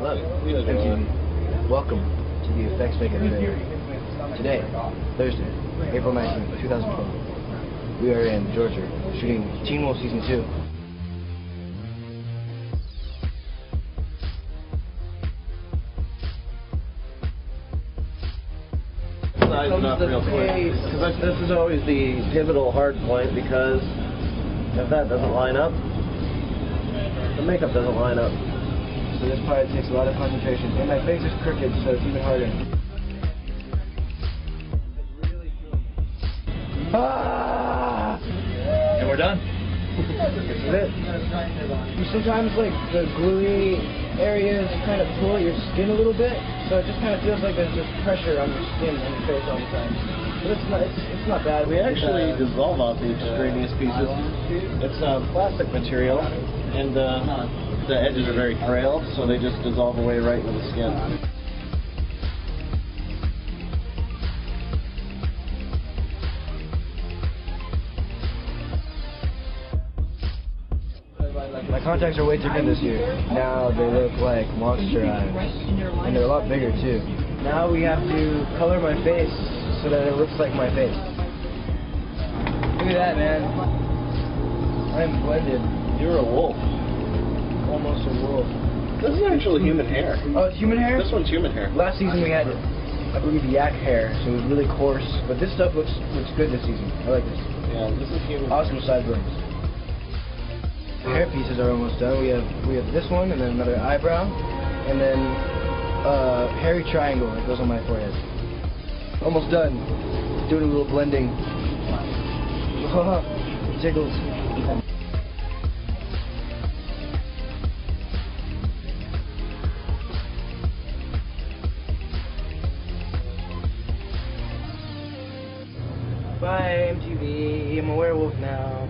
Hello, MTV. Welcome to the Effects Makeup Fair. Today, Thursday, April 19th, 2012. We are in Georgia, shooting Teen Wolf Season 2. Because this is always the pivotal hard point, because if that doesn't line up, the makeup doesn't line up. So this part takes a lot of concentration. And my face is crooked, so it's even harder. Ah! And we're done. This is it. Sometimes, like, the gluey areas kind of pull at your skin a little bit, so it just kind of feels like there's just pressure on your skin and your face all the time. But it's not bad. We actually dissolve off the extraneous pieces. It's plastic material, and the edges are very frail, so they just dissolve away right into the skin. My contacts are way too good this year. Now they look like monster eyes, and they're a lot bigger too. Now we have to color my face so that it looks like my face. Look at that, man. I'm blended. You're a wolf. Almost a wolf. This is actually human hair. Oh, it's human hair? This one's human hair. Last season we had, I believe, yak hair, so it was really coarse. But this stuff looks good this season. I like this. Yeah, this is human. Awesome sideburns. The hair pieces are almost done. We have this one, and then another eyebrow, and then hairy triangle that goes on my forehead. Almost done. Doing a little blending. It jiggles. Bye, MTV. I'm a werewolf now.